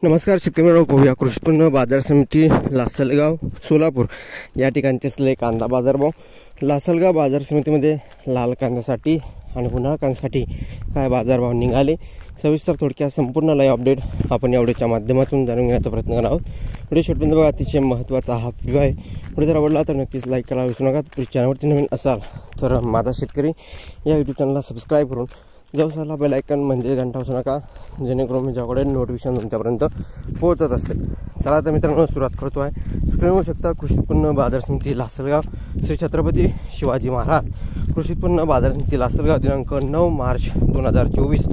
नमस्कार शेतकरी मित्रांनो, पाहूया कृषी उत्पन्न बाजार समिती लासलगाव सोलापूर या ठिकाणचे असले कांदा बाजारभाव। लासलगाव बाजार समितीमध्ये लाल कांद्यासाठी आणि उन्हाळा कांद्यासाठी काय बाजारभाव निघाले सविस्तर थोडक्यात संपूर्ण लाईव्ह अपडेट आपण या व्हिडिओच्या माध्यमातून जाणून घेण्याचा प्रयत्न करणार आहोत। व्हिडिओ शेवटपर्यंत बघा, अतिशय महत्त्वाचा हा व्हिडिओ आहे। व्हिडिओ जर आवडला तर नक्कीच लाईक करायला विसरू नका। चॅनलवरती नवीन असाल तर माझा शेतकरी या यूट्यूब चॅनलला सबस्क्राईब करून जवसाला बेल आयकॉन म्हणजे घंटा वाजवू नका, जेणेकरून मी ज्याकडे नोटिफिकेशन तुमच्यापर्यंत पोहोचत असते। चला तर मित्रांनो सुरुवात करतो आहे। स्क्रीनवर शकता कृषी उत्पन्न बाजार समिती लासलगाव श्री छत्रपती शिवाजी महाराज कृषी उत्पन्न बाजार समिती लासलगाव दिनांक 9 मार्च 2024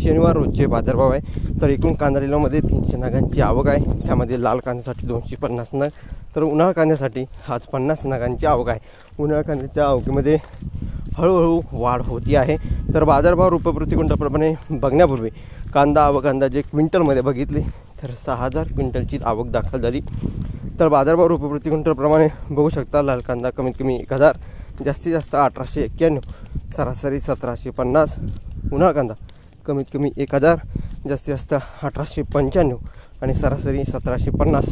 शनिवार रोजचे बाजारभाव आहे। तर एकूण कांदा लिलावामध्ये 300 नगांची आवक आहे। त्यामध्ये लाल कांद्यासाठी 250 नग तर उन्हाळा कांद्यासाठी आज 50 नगांची आवक आहे। उन्हाळा कांद्याच्या आवकीमध्ये हळूहळू वाढ होती आहे। तर बाजारभाव रुपये प्रति क्विंटलप्रमाणे बघण्यापूर्वी कांदा आवक अंदाजे क्विंटलमध्ये बघितली तर 6000 क्विंटलची आवक दाखल झाली। तर बाजारभाव रुपये प्रति क्विंटलप्रमाणे बघू शकता, लाल कांदा कमीत कमी 1000, जास्तीत जास्त 1891, सरासरी 1750, उन्हाळा कांदा कमीत कमी 1000, जास्तीत जास्त 1895 आणि सरासरी 1750।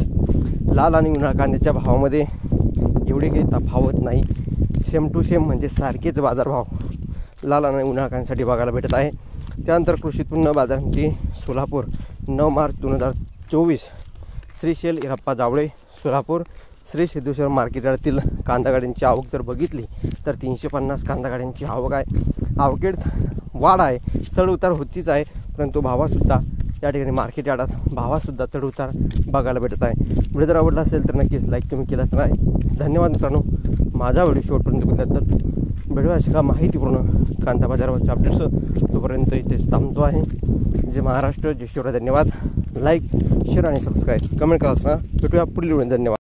लाल आणि उन्हाळा कांद्याच्या भावामध्ये एवढे काही तफावत नाही, सेम टू सेम म्हणजे सारखेच बाजारभाव लाल आणि उन्हाळा कांद्यासाठी बघायला भेटत आहे। त्यानंतर कृषी उत्पन्न बाजार समिती सोलापूर 9 मार्च 2024 श्री शेल इरप्पा जावळे सोलापूर श्री सिद्धेश्वर मार्केट यार्डातील कांदा गाड्यांची आवक जर बघितली तर 350 कांदा गाड्यांची आवक आहे। आवकेत वाढ आहे, चढ उतार होतीच आहे, परंतु भावासुद्धा या ठिकाणी मार्केट यार्डात भावासुद्धा चढ उतार बघायला भेटत आहे। व्हिडिओ जर आवडला असेल तर नक्कीच लाईक तुम्ही केलाच नाही। धन्यवाद मित्रांनो, माझा व्हिडिओ शेवटपर्यंत बघितल्यानंतर व्हिडिओ अशा का माहितीपूर्ण कांदा बाजारावरच्या अपडेट्स तोपर्यंत इथेच थांबतो आहे। जय महाराष्ट्र, जय शिवराय। धन्यवाद। लाईक शेअर आणि सबस्क्राईब कमेंट करा। भेटूया पुढील व्हिडिओ। धन्यवाद।